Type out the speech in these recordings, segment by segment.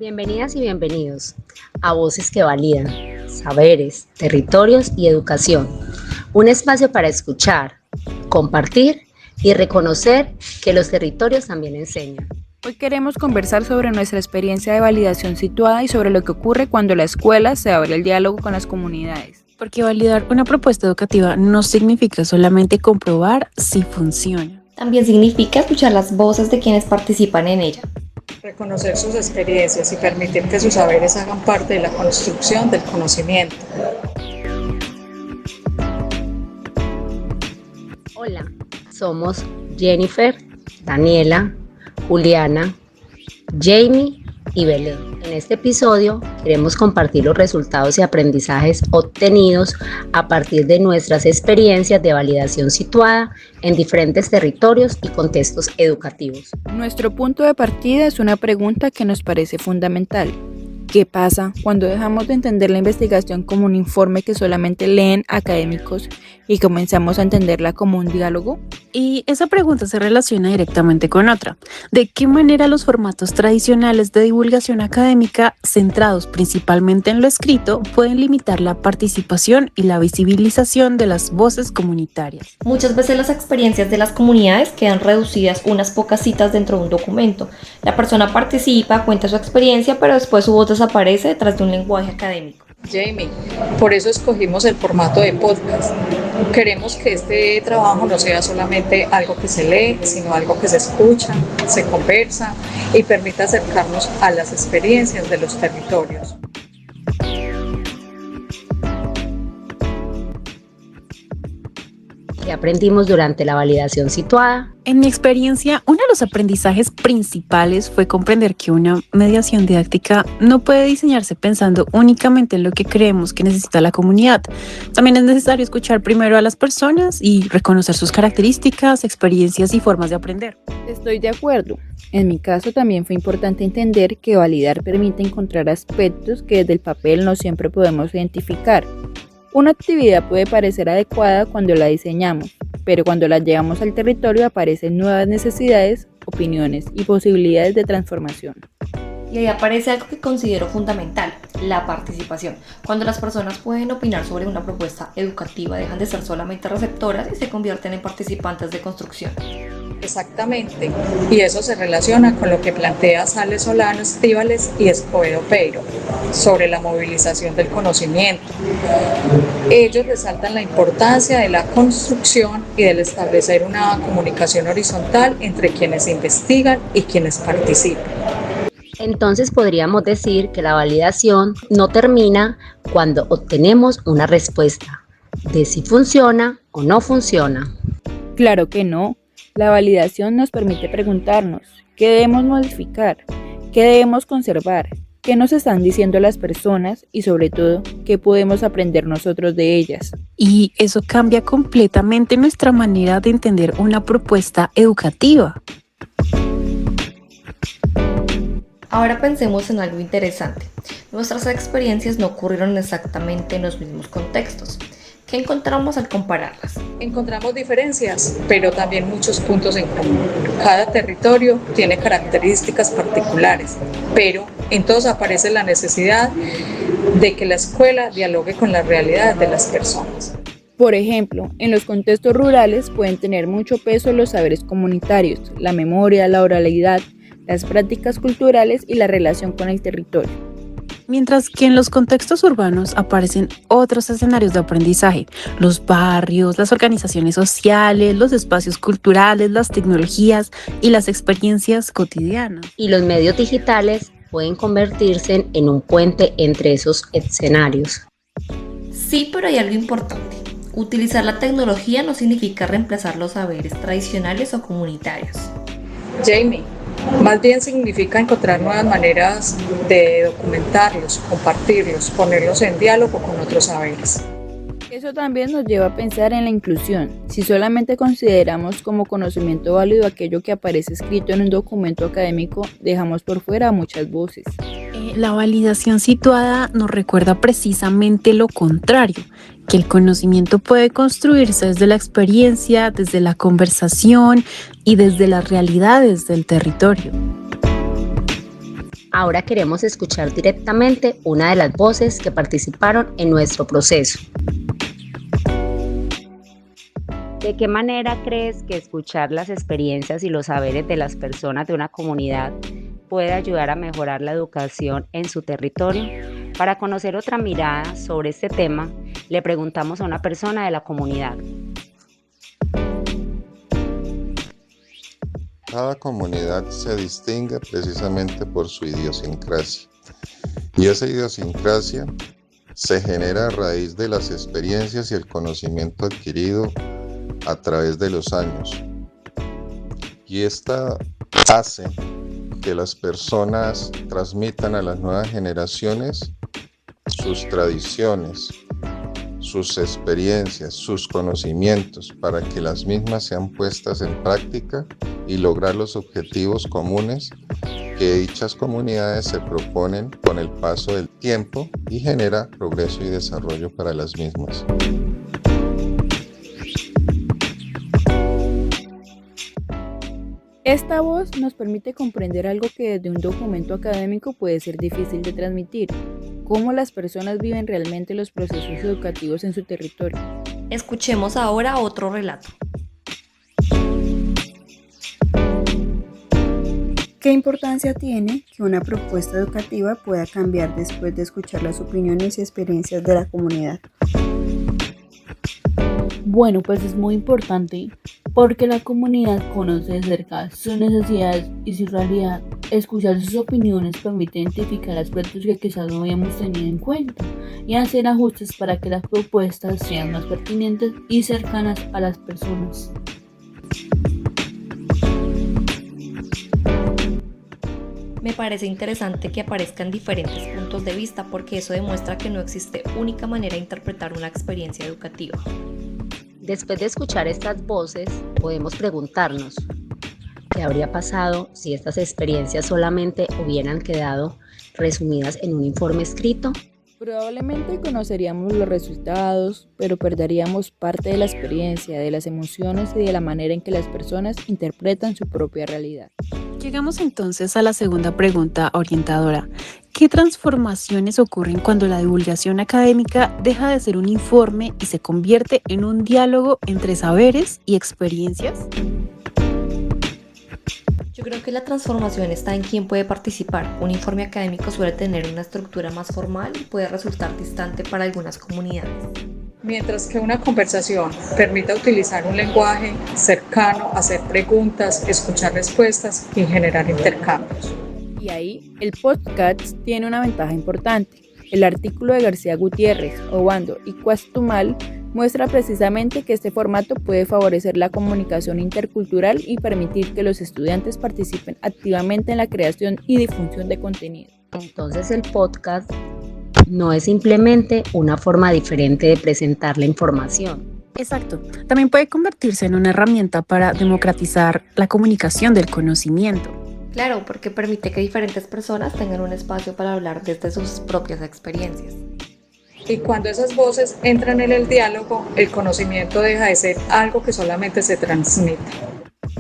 Bienvenidas y bienvenidos a Voces que Validan, Saberes, Territorios y Educación. Un espacio para escuchar, compartir y reconocer que los territorios también enseñan. Hoy queremos conversar sobre nuestra experiencia de validación situada y sobre lo que ocurre cuando la escuela se abre el diálogo con las comunidades. Porque validar una propuesta educativa no significa solamente comprobar si funciona. También significa escuchar las voces de quienes participan en ella. Reconocer sus experiencias y permitir que sus saberes hagan parte de la construcción del conocimiento. Hola, somos Jennifer, Daniela, Juliana, Jamie y Belén. En este episodio queremos compartir los resultados y aprendizajes obtenidos a partir de nuestras experiencias de validación situada en diferentes territorios y contextos educativos. Nuestro punto de partida es una pregunta que nos parece fundamental. ¿Qué pasa cuando dejamos de entender la investigación como un informe que solamente leen académicos y comenzamos a entenderla como un diálogo? Y esa pregunta se relaciona directamente con otra. ¿De qué manera los formatos tradicionales de divulgación académica, centrados principalmente en lo escrito, pueden limitar la participación y la visibilización de las voces comunitarias? Muchas veces las experiencias de las comunidades quedan reducidas unas pocas citas dentro de un documento. La persona participa, cuenta su experiencia, pero después su voz desaparece detrás de un lenguaje académico. Jamie, por eso escogimos el formato de podcast. Queremos que este trabajo no sea solamente algo que se lee, sino algo que se escucha, se conversa y permita acercarnos a las experiencias de los territorios. ¿Qué aprendimos durante la validación situada? En mi experiencia, uno de los aprendizajes principales fue comprender que una mediación didáctica no puede diseñarse pensando únicamente en lo que creemos que necesita la comunidad. También es necesario escuchar primero a las personas y reconocer sus características, experiencias y formas de aprender. Estoy de acuerdo. En mi caso también fue importante entender que validar permite encontrar aspectos que desde el papel no siempre podemos identificar. Una actividad puede parecer adecuada cuando la diseñamos, pero cuando la llevamos al territorio aparecen nuevas necesidades, opiniones y posibilidades de transformación. Y ahí aparece algo que considero fundamental, la participación. Cuando las personas pueden opinar sobre una propuesta educativa, dejan de ser solamente receptoras y se convierten en participantes de construcción. Exactamente, y eso se relaciona con lo que plantea Sales Solano Estíbales y Escobedo Peiro sobre la movilización del conocimiento. Ellos resaltan la importancia de la construcción y del establecer una comunicación horizontal entre quienes investigan y quienes participan. Entonces podríamos decir que la validación no termina cuando obtenemos una respuesta de si funciona o no funciona. Claro que no. La validación nos permite preguntarnos qué debemos modificar, qué debemos conservar, qué nos están diciendo las personas y sobre todo qué podemos aprender nosotros de ellas. Y eso cambia completamente nuestra manera de entender una propuesta educativa. Ahora pensemos en algo interesante. Nuestras experiencias no ocurrieron exactamente en los mismos contextos. ¿Qué encontramos al compararlas? Encontramos diferencias, pero también muchos puntos en común. Cada territorio tiene características particulares, pero en todos aparece la necesidad de que la escuela dialogue con la realidad de las personas. Por ejemplo, en los contextos rurales pueden tener mucho peso los saberes comunitarios, la memoria, la oralidad, las prácticas culturales y la relación con el territorio. Mientras que en los contextos urbanos aparecen otros escenarios de aprendizaje, los barrios, las organizaciones sociales, los espacios culturales, las tecnologías y las experiencias cotidianas. Y los medios digitales pueden convertirse en un puente entre esos escenarios. Sí, pero hay algo importante. Utilizar la tecnología no significa reemplazar los saberes tradicionales o comunitarios. Jamie, más bien significa encontrar nuevas maneras de documentarlos, compartirlos, ponerlos en diálogo con otros saberes. Eso también nos lleva a pensar en la inclusión. Si solamente consideramos como conocimiento válido aquello que aparece escrito en un documento académico, dejamos por fuera a muchas voces. La validación situada nos recuerda precisamente lo contrario, que el conocimiento puede construirse desde la experiencia, desde la conversación y desde las realidades del territorio. Ahora queremos escuchar directamente una de las voces que participaron en nuestro proceso. ¿De qué manera crees que escuchar las experiencias y los saberes de las personas de una comunidad puede ayudar a mejorar la educación en su territorio? Para conocer otra mirada sobre este tema, le preguntamos a una persona de la comunidad. Cada comunidad se distingue precisamente por su idiosincrasia, y esa idiosincrasia se genera a raíz de las experiencias y el conocimiento adquirido a través de los años. Y esta hace que las personas transmitan a las nuevas generaciones sus tradiciones, sus experiencias, sus conocimientos, para que las mismas sean puestas en práctica y lograr los objetivos comunes que dichas comunidades se proponen con el paso del tiempo y genera progreso y desarrollo para las mismas. Esta voz nos permite comprender algo que desde un documento académico puede ser difícil de transmitir: cómo las personas viven realmente los procesos educativos en su territorio. Escuchemos ahora otro relato. ¿Qué importancia tiene que una propuesta educativa pueda cambiar después de escuchar las opiniones y experiencias de la comunidad? Bueno, pues es muy importante porque la comunidad conoce de cerca sus necesidades y su realidad. Escuchar sus opiniones permite identificar aspectos que quizás no habíamos tenido en cuenta y hacer ajustes para que las propuestas sean más pertinentes y cercanas a las personas. Me parece interesante que aparezcan diferentes puntos de vista porque eso demuestra que no existe única manera de interpretar una experiencia educativa. Después de escuchar estas voces, podemos preguntarnos, ¿qué habría pasado si estas experiencias solamente hubieran quedado resumidas en un informe escrito? Probablemente conoceríamos los resultados, pero perderíamos parte de la experiencia, de las emociones y de la manera en que las personas interpretan su propia realidad. Llegamos entonces a la segunda pregunta orientadora. ¿Qué transformaciones ocurren cuando la divulgación académica deja de ser un informe y se convierte en un diálogo entre saberes y experiencias? Yo creo que la transformación está en quién puede participar. Un informe académico suele tener una estructura más formal y puede resultar distante para algunas comunidades. Mientras que una conversación permita utilizar un lenguaje cercano, hacer preguntas, escuchar respuestas y generar intercambios. Y ahí el podcast tiene una ventaja importante. El artículo de García Gutiérrez, Obando y Cuastumal muestra precisamente que este formato puede favorecer la comunicación intercultural y permitir que los estudiantes participen activamente en la creación y difusión de contenido. Entonces el podcast no es simplemente una forma diferente de presentar la información. Exacto. También puede convertirse en una herramienta para democratizar la comunicación del conocimiento. Claro, porque permite que diferentes personas tengan un espacio para hablar desde sus propias experiencias. Y cuando esas voces entran en el diálogo, el conocimiento deja de ser algo que solamente se transmite.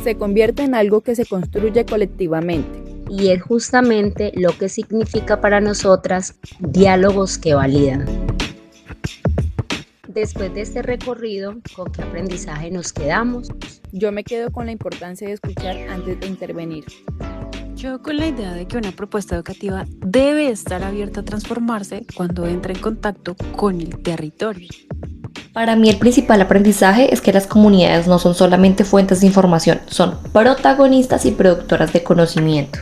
Se convierte en algo que se construye colectivamente. Y es justamente lo que significa para nosotras diálogos que validan. Después de este recorrido, ¿con qué aprendizaje nos quedamos? Yo me quedo con la importancia de escuchar antes de intervenir. Yo con la idea de que una propuesta educativa debe estar abierta a transformarse cuando entra en contacto con el territorio. Para mí el principal aprendizaje es que las comunidades no son solamente fuentes de información, son protagonistas y productoras de conocimiento.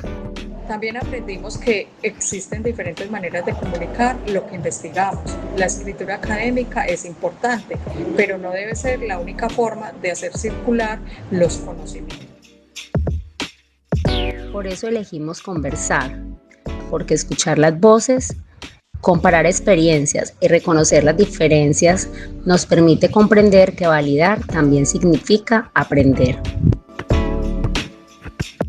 También aprendimos que existen diferentes maneras de comunicar lo que investigamos. La escritura académica es importante, pero no debe ser la única forma de hacer circular los conocimientos. Por eso elegimos conversar, porque escuchar las voces, comparar experiencias y reconocer las diferencias nos permite comprender que validar también significa aprender.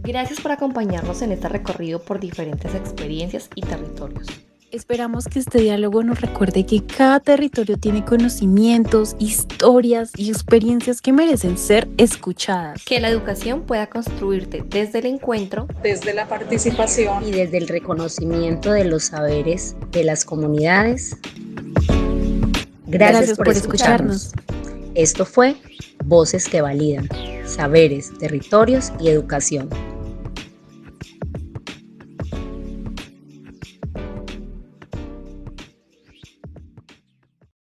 Gracias por acompañarnos en este recorrido por diferentes experiencias y territorios. Esperamos que este diálogo nos recuerde que cada territorio tiene conocimientos, historias y experiencias que merecen ser escuchadas. Que la educación pueda construirte desde el encuentro, desde la participación y desde el reconocimiento de los saberes de las comunidades. Gracias por escucharnos. Esto fue Voces que Validan, Saberes, Territorios y Educación.